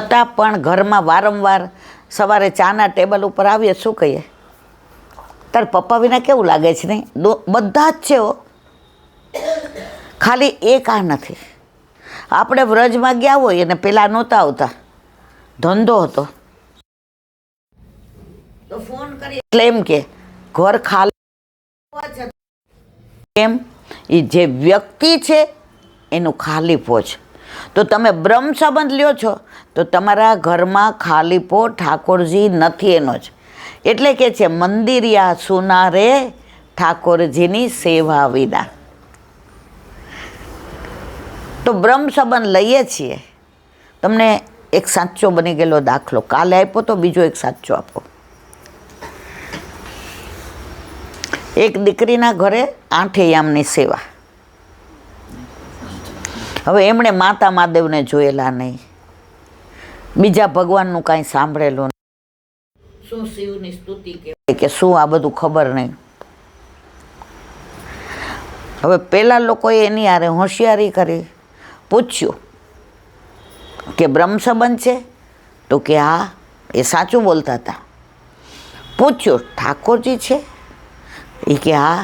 છતાં પણ ઘરમાં વારંવાર સવારે ચાના ટેબલ ઉપર આવીએ શું કહીએ, તાર પપ્પા વિના કેવું લાગે છે નહીં? બધા જ છે હો, ખાલી એક આ નથી. આપણે વ્રજમાં ગયા હોય અને પેલા નહોતા આવતા, ધંધો હતો તો ફોન કરી એટલે એમ કે ઘર ખાલી, એમ એ જે વ્યક્તિ છે એનું ખાલીપો છે. તો તમે બ્રહ્મ સંબંધ લ્યો છો તો તમારા ઘરમાં ખાલીપો ઠાકોરજી નથી એનો જ. એટલે કે છે મંદિરિયા સુનારે ઠાકોરજીની સેવા વિના. તો બ્રહ્મ સંબંધ લઈએ છીએ. તમને એક સાચો બની ગયેલો દાખલો કાલે આપ્યો, તો બીજો એક સાચો આપો. એક દીકરીના ઘરે 8 યામની સેવા. હવે એમણે માતા મહાદેવને જોયેલા નહીં, બીજા ભગવાનનું કાંઈ સાંભળેલું નહીં, શું શિવની સ્તુતિ કહેવાય કે શું આ બધું ખબર નહીં. હવે પેલા લોકોએ એની હારે હોશિયારી કરી, પૂછ્યું કે બ્રહ્મ સંબંધ છે? તો કે હા, એ સાચું બોલતા હતા. પૂછ્યું ઠાકોરજી છે? એ કે હા.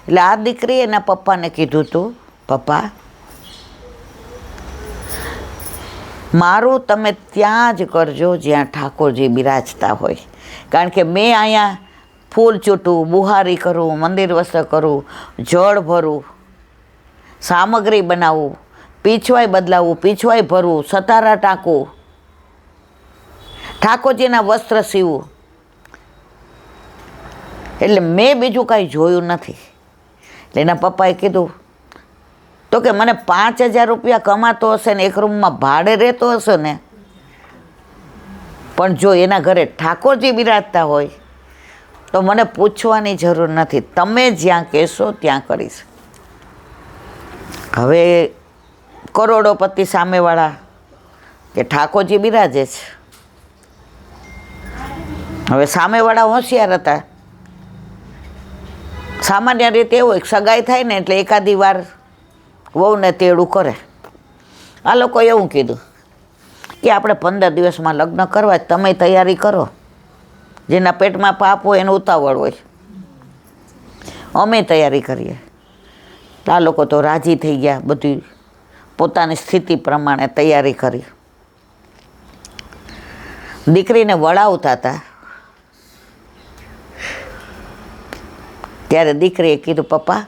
એટલે આ દીકરી એના પપ્પાને કીધું હતું, પપ્પા મારું તમે ત્યાં જ કરજો જ્યાં ઠાકોરજી બિરાજતા હોય, કારણ કે મેં અહીંયા ફૂલ ચૂંટું, બુહારી કરું, મંદિર વસ્ત્ર કરું, જળ ભરું, સામગ્રી બનાવવું, પીછવાઈ બદલાવવું, પીછવાઈ ભરવું, સતારા ટાંકવું, ઠાકોરજીના વસ્ત્ર સીવવું, એટલે મેં બીજું કાંઈ જોયું નથી. એટલે એના પપ્પાએ કીધું તો કે મને 5,000 રૂપિયા કમાતો હશે ને એક રૂમમાં ભાડે રહેતો હશે ને, પણ જો એના ઘરે ઠાકોરજી બિરાજતા હોય તો મને પૂછવાની જરૂર નથી, તમે જ્યાં કહેશો ત્યાં કરીશ. હવે કરોડોપતિ સામેવાળા કે ઠાકોરજી બિરાજે છે. હવે સામેવાળા હોશિયાર હતા. સામાન્ય રીતે એવું એક સગાઈ થાય ને એટલે એકાદી વાર વહુને તેડું કરે. આ લોકો એવું કીધું કે આપણે 15 દિવસમાં લગ્ન કરવા, તમે તૈયારી કરો, જેના પેટમાં પાપ હોય એનું ઉતાવળ હોય, અમે તૈયારી કરીએ. આ લોકો તો રાજી થઈ ગયા, બધી પોતાની સ્થિતિ પ્રમાણે તૈયારી કરી. દીકરીને વળાવતા હતા ત્યારે દીકરીએ કીધું પપ્પા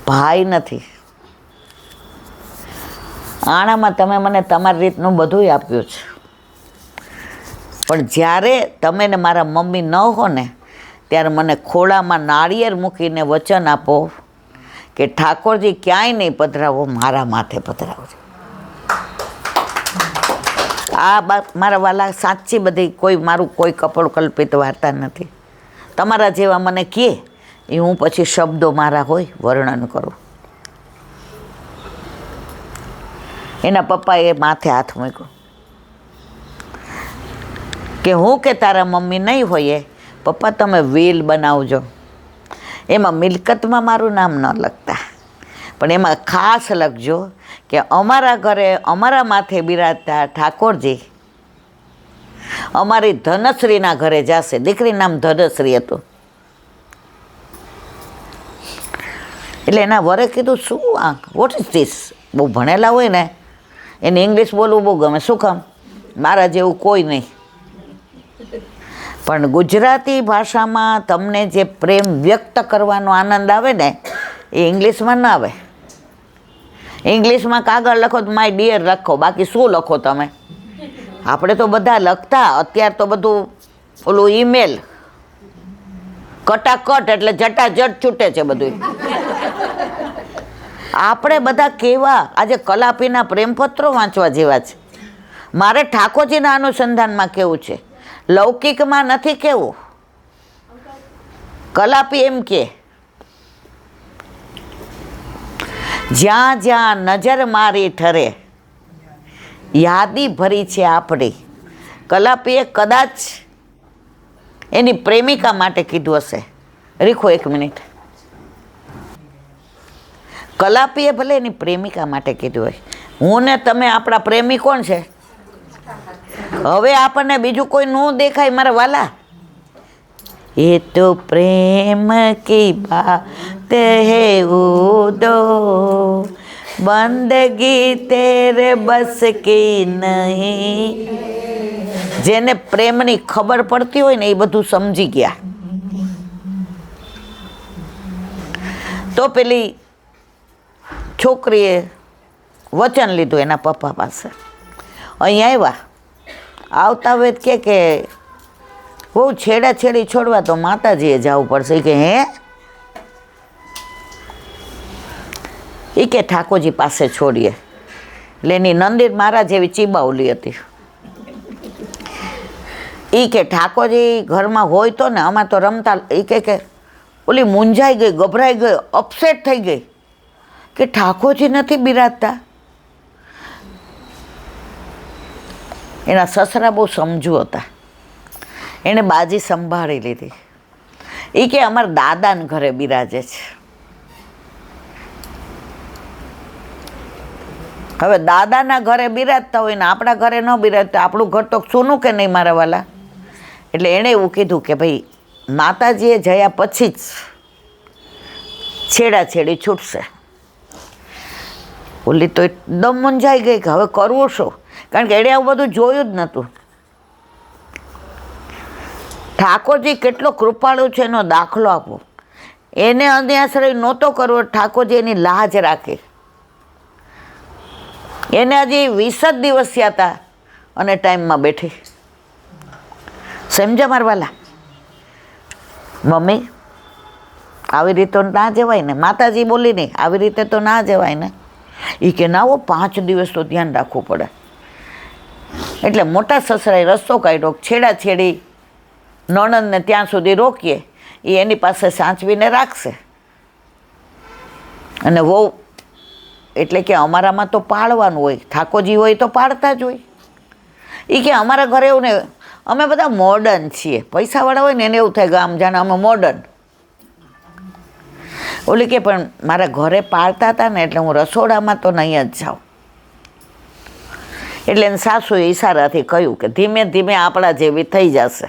ભાઈ નથી, આણામાં તમે મને તમારી રીતનું બધું આપ્યું છે, પણ જ્યારે તમે ને મારા મમ્મી ન હો ને ત્યારે મને ખોળામાં નાળિયેર મૂકીને વચન આપો કે ઠાકોરજી ક્યાંય નહીં પધરાવો, મારા માથે પધરાવજો. આ મારા વાલા સાચી બધી, કોઈ મારું કોઈ કપોળ કલ્પિત વાર્તા નથી. તમારા જેવા મને કહે એ હું પછી શબ્દો મારા હોય વર્ણન કરું. એના પપ્પાએ માથે હાથ મૂક્યો કે હું કે તારા મમ્મી નહીં હોય પપ્પા તમે વિલ બનાવજો, એમાં મિલકતમાં મારું નામ ન લખતા, પણ એમાં ખાસ લખજો કે અમારા ઘરે અમારા માથે બિરાજતા ઠાકોરજી અમારી ધનશ્રીના ઘરે જશે. દીકરી નામ ધનશ્રી હતું. એટલે એના વરે કીધું શું આ વોટ ઇઝ ધીસ? બહુ ભણેલા હોય ને એને ઇંગ્લિશ બોલવું બહુ ગમે. શું કામ? મારા જેવું કોઈ નહીં. પણ ગુજરાતી ભાષામાં તમને જે પ્રેમ વ્યક્ત કરવાનો આનંદ આવે ને એ ઇંગ્લિશમાં ના આવે. ઇંગ્લિશમાં કાગળ લખો તો માય ડિયર લખો, બાકી શું લખો તમે? આપણે તો બધા લખતા, અત્યારે તો બધું ઓલું ઈમેલ કટાકટ એટલે જટાજટ છૂટે છે બધું. આપણે બધા કેવા આજે કલાપીના પ્રેમપત્રો વાંચવા જેવા છે. મારે ઠાકોરજીના અનુસંધાનમાં કેવું છે, લૌકિકમાં નથી કેવું. કલાપી એમ કે જ્યાં જ્યાં નજર મારી ઠરે યાદી ભરી છે આપણી. કલાપીએ કદાચ એની પ્રેમિકા માટે કીધું હશે. રીખો એક મિનિટ. કલાપીએ ભલે એની પ્રેમિકા માટે કીધું હોય. હું ને તમે આપણા પ્રેમી કોણ છે? હવે આપણને બીજું કોઈ ન દેખાય મારા વાલા. ये तो प्रेम की बात है उदो, बंदगी तेरे बस की नहीं. જેને પ્રેમની ખબર પડતી હોય ને એ બધું સમજી ગયા. તો પેલી છોકરીએ વચન લીધું એના પપ્પા પાસે. અહીં આવ્યા, આવતા વેત કે બહુ છેડાછેડી છોડવા તો માતાજીએ જવું પડશે. કે હે એ કે ઠાકોરજી પાસે છોડીએ. એટલે એની નંદીર મારા જેવી ચીબાવલી હતી. એ કે ઠાકોરજી ઘરમાં હોય તો ને આમાં તો રમતા. એ કે ઓલી મૂંઝાઈ ગઈ, ગભરાઈ ગઈ, અપસેટ થઈ ગઈ કે ઠાકોરજી નથી બિરાજતા. એના સસરા બહુ સમજુ હતા, એણે બાજી સંભાળી લીધી. એ કે અમારા દાદાને ઘરે બિરાજે છે. હવે દાદાના ઘરે બિરાજતા હોય ને આપણા ઘરે ન બિરાજતા, આપણું ઘર તો સૂનું કે નહીં મારા વાલા. એટલે એણે એવું કીધું કે ભાઈ માતાજીએ જયા પછી જ છેડાછેડી છૂટશે. ઓલી તો એકદમ મૂંઝાઈ ગઈ કે હવે કરવું શું, કારણ કે એણે આવું બધું જોયું જ નહોતું. ઠાકોરજી કેટલો કૃપાળુ છે એનો દાખલો આપો. એને અન્યાશ્રય નહોતો કરવો, ઠાકોરજી એની લાજ રાખે. એને હજી 20 જ દિવસ થયા હતા અને ટાઈમમાં બેઠી. સમજ્યા મારા વાલા? મમ્મી આવી રીતે તો ના જવાય ને, માતાજી બોલી નહીં આવી રીતે તો ના જવાય ને. એ કે ના હો, 5 દિવસ તો ધ્યાન રાખવું પડે. એટલે મોટા સસરાએ રસ્તો કાઢ્યો, છેડાછેડી નણંદને ત્યાં સુધી રોકીએ, એ એની પાસે સાચવીને રાખશે. અને વહુ એટલે કે અમારામાં તો પાળવાનું હોય, ઠાકોરજી હોય તો પાળતા જ હોય. એ કે અમારા ઘરે એવું ને, અમે બધા મોડર્ન છીએ. પૈસાવાળા હોય ને એને એવું થાય કે આમ જાણે અમે મોડર્ન. ઓલી કે પણ મારા ઘરે પાળતા હતા ને એટલે હું રસોડામાં તો નહીં જ જાઉં. એટલે એને સાસુએ ઈશારાથી કહ્યું કે ધીમે ધીમે આપણા જેવી થઈ જશે.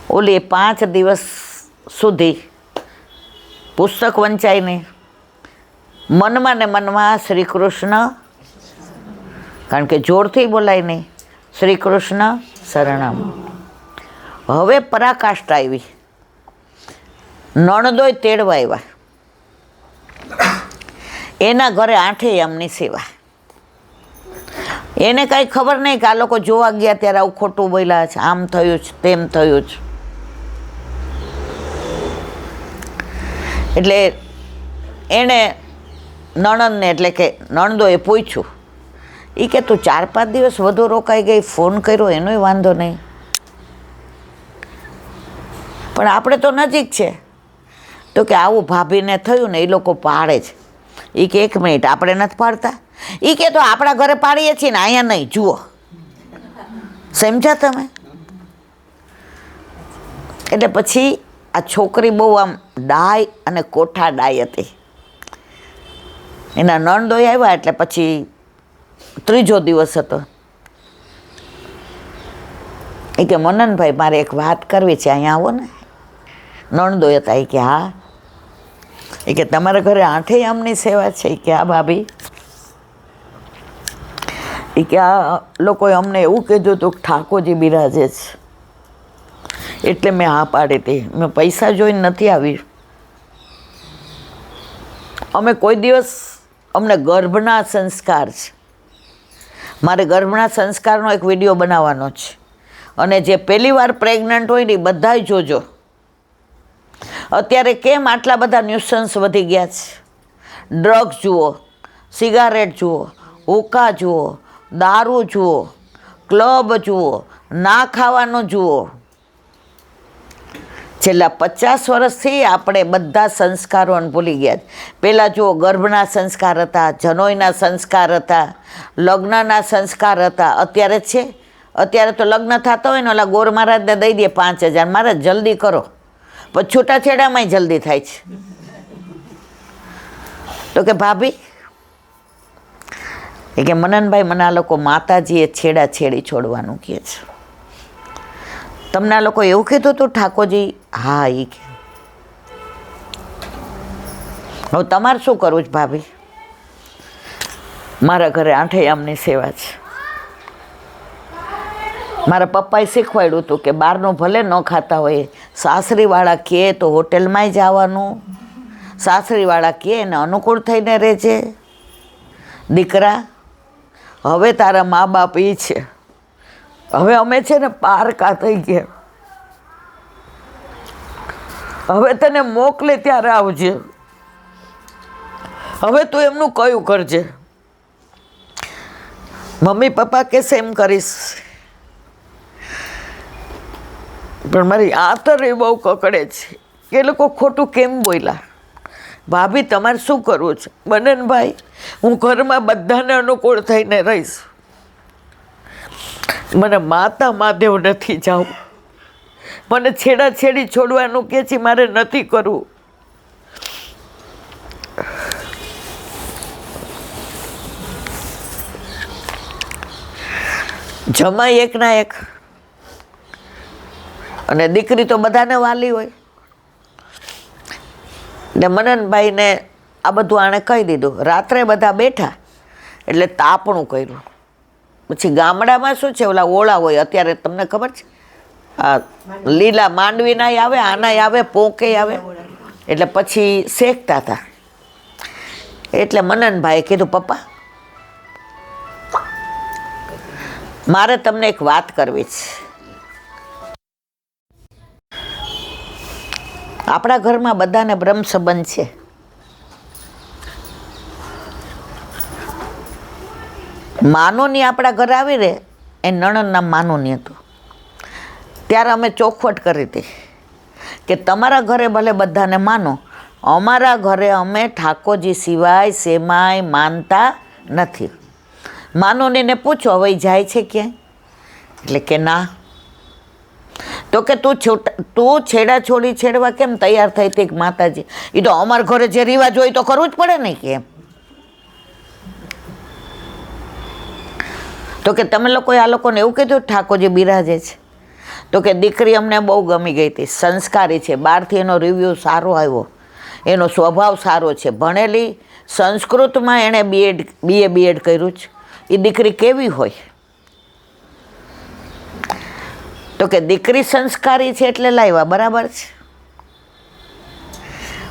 ઓલી 5 દિવસ સુધી પુસ્તક વંચાય નહીં. મનમાં ને મનમાં શ્રી કૃષ્ણ, કારણ કે જોરથી બોલાય નહીં, શ્રી કૃષ્ણ શરણમ. હવે પરાકાષ્ઠા આવી. નણદોય તેડવા આવ્યા. એના ઘરે 8 યામની સેવા. એને કાંઈ ખબર નહીં કે આ લોકો જોવા ગયા ત્યારે આવું ખોટું બોલ્યા છે, આમ થયું છે, તેમ થયું છે. એટલે એણે નણંદને એટલે કે નણંદોએ પૂછ્યું. એ કે તું 4-5 દિવસ વધુ રોકાઈ ગઈ, ફોન કર્યો એનોય વાંધો નહીં, પણ આપણે તો નજીક છે. તો કે આવું ભાભીને થયું ને એ લોકો પાડે છે. એ કે 1 મિનિટ આપણે નથી પાડતા. એ કે તો આપણા ઘરે પાડીએ છીએ ને અહીંયા નહીં, જુઓ. સમજ્યા તમે? એટલે પછી આ છોકરી બહુ આમ ડાય અને કોઠા ડાય હતી. એના નણંદોય આવ્યા એટલે પછી 3જો દિવસ હતો. એ કે મનનભાઈ મારે એક વાત કરવી છે, અહીંયા આવો ને. નણંદોય હતા. એ કે હા. એ કે તમારા ઘરે 8 યામની સેવા છે? એ કે હા ભાભી. એ કે આ લોકોએ અમને એવું કીધું હતું કે ઠાકોરજી બિરાજે છે, એટલે મેં હા પાડી હતી. મેં પૈસા જોઈને નથી આવી. અમે કોઈ દિવસ, અમને ગર્ભના સંસ્કાર છે. મારે ગર્ભના સંસ્કારનો એક વિડીયો બનાવવાનો છે. અને જે પહેલી વાર પ્રેગ્નન્ટ હોય ને એ બધાય જોજો. અત્યારે કેમ આટલા બધા ન્યુસન્સ વધી ગયા છે. ડ્રગ્સ જુઓ, સિગારેટ જુઓ, હુક્કા જુઓ, દારૂ જુઓ, ક્લબ જુઓ, ના ખાવાનું જુઓ. છેલ્લા 50 વર્ષથી આપણે બધા સંસ્કારોને ભૂલી ગયા છે. પહેલાં જુઓ, ગર્ભના સંસ્કાર હતા, જનોઈના સંસ્કાર હતા, લગ્નના સંસ્કાર હતા. અત્યારે છે, અત્યારે તો લગ્ન થતા હોય ને ઓલા ગોર મહારાજને દઈ દે 5000, મહારાજ જલ્દી કરો. પછી છૂટાછેડામાંય જલ્દી થાય છે. તો કે ભાભી એ કે મનનભાઈ, મને આ લોકો માતાજીએ છેડા છેડી છોડવાનું કહે છે. તમને આ લોકો એવું કીધું હતું ઠાકોરજી? હા, એ કે. હવે તમારે શું કરવું છે ભાભી? મારા ઘરે આઠેયામની સેવા છે. મારા પપ્પાએ શીખવાડ્યું હતું કે બહારનું ભલે ન ખાતા હોય, સાસરીવાળા કહે તો હોટેલમાંય જવાનું, સાસરીવાળા કહે એને અનુકૂળ થઈને રહેજે. દીકરા, હવે તારા મા બાપ એ છે, હવે અમે છે ને પારકા થઈ ગયા, હવે તને મોકલે ત્યારે આવજે, હવે તું એમનું કયું કરજે. મમ્મી પપ્પા કહેશે એમ કરીશ. પણ મારી આતર એ બહુ કકડે છે કે એ લોકો ખોટું કેમ બોલ્યા. ભાભી તમારે શું કરવું છે? મનનભાઈ, હું ઘરમાં બધાને અનુકૂળ થઈને રહીશ, મને માતા મહાદેવ નથી જવું, મને છેડા છેડી છોડવાનું કે છે, મારે નથી કરવું. જમાઈ એકના એક, અને દીકરી તો બધાને વાલી હોય. ને મનનભાઈને આ બધું આણે કહી દીધું. રાત્રે બધા બેઠા એટલે તાપણું કર્યું. પછી ગામડામાં શું છે, ઓલા ઓળા હોય, અત્યારે તમને ખબર છે, આ લીલા માંડવીનાય આવે, આનાય આવે, પોકે આવે, એટલે પછી શેકતા હતા. એટલે મનનભાઈએ કીધું, પપ્પા મારે તમને એક વાત કરવી છે. આપણા ઘરમાં બધાને બ્રહ્મ સંબંધ છે. માનોની આપણા ઘરે આવી રે, એ નણંદ નામ માનોની હતું. ત્યારે અમે ચોખવટ કરી હતી કે તમારા ઘરે ભલે બધાને માનો, અમારા ઘરે અમે ઠાકોરજી સિવાય સેમાય માનતા નથી. માનોનીને પૂછો હવે જાય છે ક્યાંય? એટલે કે ના. તો કે તું છેડા છોડી છેડવા કેમ તૈયાર થઈ હતી માતાજી? એ તો અમારા ઘરે જે રિવાજ હોય તો કરવું જ પડે ને કેમ? તો કે તમે લોકોએ આ લોકોને એવું કીધું ઠાકોરજી બિરાજે છે? તો કે દીકરી અમને બહુ ગમી ગઈ હતી, સંસ્કારી છે, બહારથી એનો રિવ્યૂ સારો આવ્યો, એનો સ્વભાવ સારો છે, ભણેલી, સંસ્કૃતમાં એણે બીએડ કર્યું છે. એ દીકરી કેવી હોય? તો કે દીકરી સંસ્કારી છે એટલે લાવ્યા, બરાબર છે,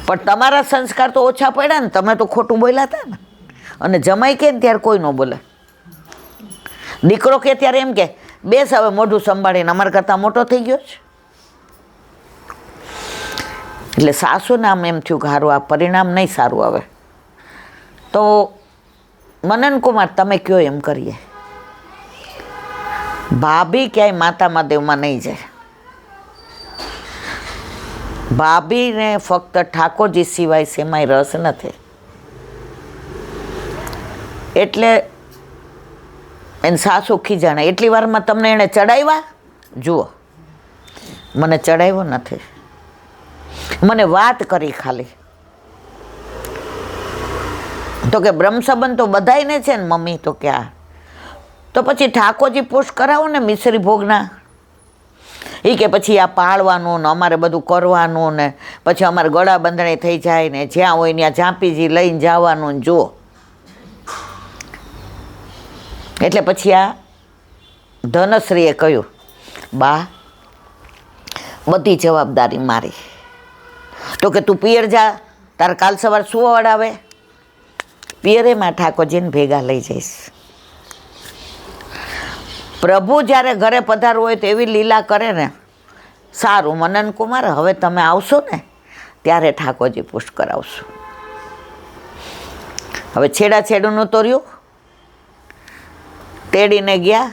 પણ તમારા સંસ્કાર તો ઓછા પડ્યા ને, તમે તો ખોટું બોલ્યા હતા ને. અને જમાઈ કે ને ત્યારે કોઈ ન બોલે. દીકરો કે ત્યારે એમ કે બેસ હવે મોઢું સંભાળીને, અમારા કરતાં મોટો થઈ ગયો છે. એટલે સાસુને આમ એમ થયું કે સારું આ પરિણામ નહીં સારું આવે. તો મનનકુમાર તમે કયો એમ કરીએ. ભાભી ક્યાંય માતા મહાદેવમાં નહીં જાય. ભાભીને ફક્ત ઠાકોરજી સિવાય સેમાય રસ નથી. એટલે એને સાસુ ખીજાણે. એટલી વારમાં તમને એણે ચડાવ્યા? જુઓ, મને ચડાવ્યો નથી, મને વાત કરી ખાલી. તો કે બ્રહ્મ સંબંધ તો બધાયને છે ને મમ્મી. તો કે આ તો પછી ઠાકોરજી પોષ કરાવો ને મિશ્રી ભોગના. એ કે પછી આ પાળવાનું ને અમારે બધું કરવાનું ને પછી અમારે ગળા બંધણી થઈ જાય ને જ્યાં હોય ત્યાં ઝાંપીજી લઈને જવાનું ને જુઓ. એટલે પછી આ ધનશ્રીએ કહ્યું, બા બધી જવાબદારી મારી. તો કે તું પિયર જા, તારે કાલ સવાર શું વડાવે? પિયરેમાં ઠાકોરજીને ભેગા લઈ જઈશ. પ્રભુ જ્યારે ઘરે પધારવું હોય તો એવી લીલા કરે ને. સારું મનનકુમાર, હવે તમે આવશો ને ત્યારે ઠાકોરજી પુષ્ટ કરાવશું. હવે છેડા છેડુનું તો રહ્યું. તેડીને ગયા.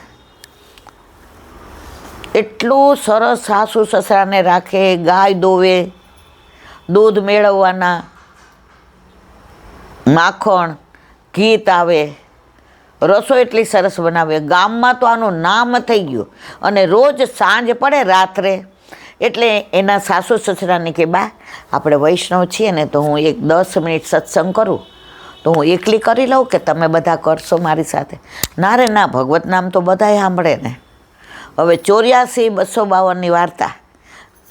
એટલું સરસ સાસુ સસરાને રાખે, ગાય દોવે, દૂધ મેળવવાના, માખણ ઘી આવે, રસોઈ એટલી સરસ બનાવે. ગામમાં તો આનું નામ થઈ ગયું. અને રોજ સાંજ પડે રાત્રે એટલે એના સાસુ સસરાને કે બા આપણે વૈષ્ણવ છીએ ને તો હું એક 10 મિનિટ સત્સંગ કરું તો હું એકલી કરી લઉં કે તમે બધા કરશો મારી સાથે? ના રે ના, ભગવત નામ તો બધાય સાંભળે ને. હવે 84-252ની વાર્તા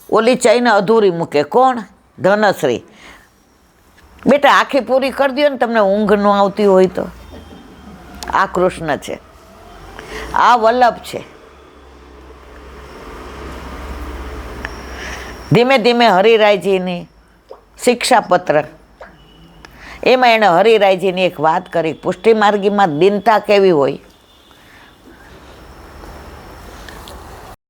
ઓલી ચઈને અધૂરી મૂકે કોણ? ધનશ્રી. બેટા આખી પૂરી કરી દો ને, તમને ઊંઘ ન આવતી હોય તો. આ કૃષ્ણ છે, આ વલ્લભ છે. ધીમે ધીમે હરિરાયજીની શિક્ષાપત્ર, એમાં એણે હરિરાયજીની એક વાત કરી, પુષ્ટિ માર્ગીમાં દીનતા કેવી હોય.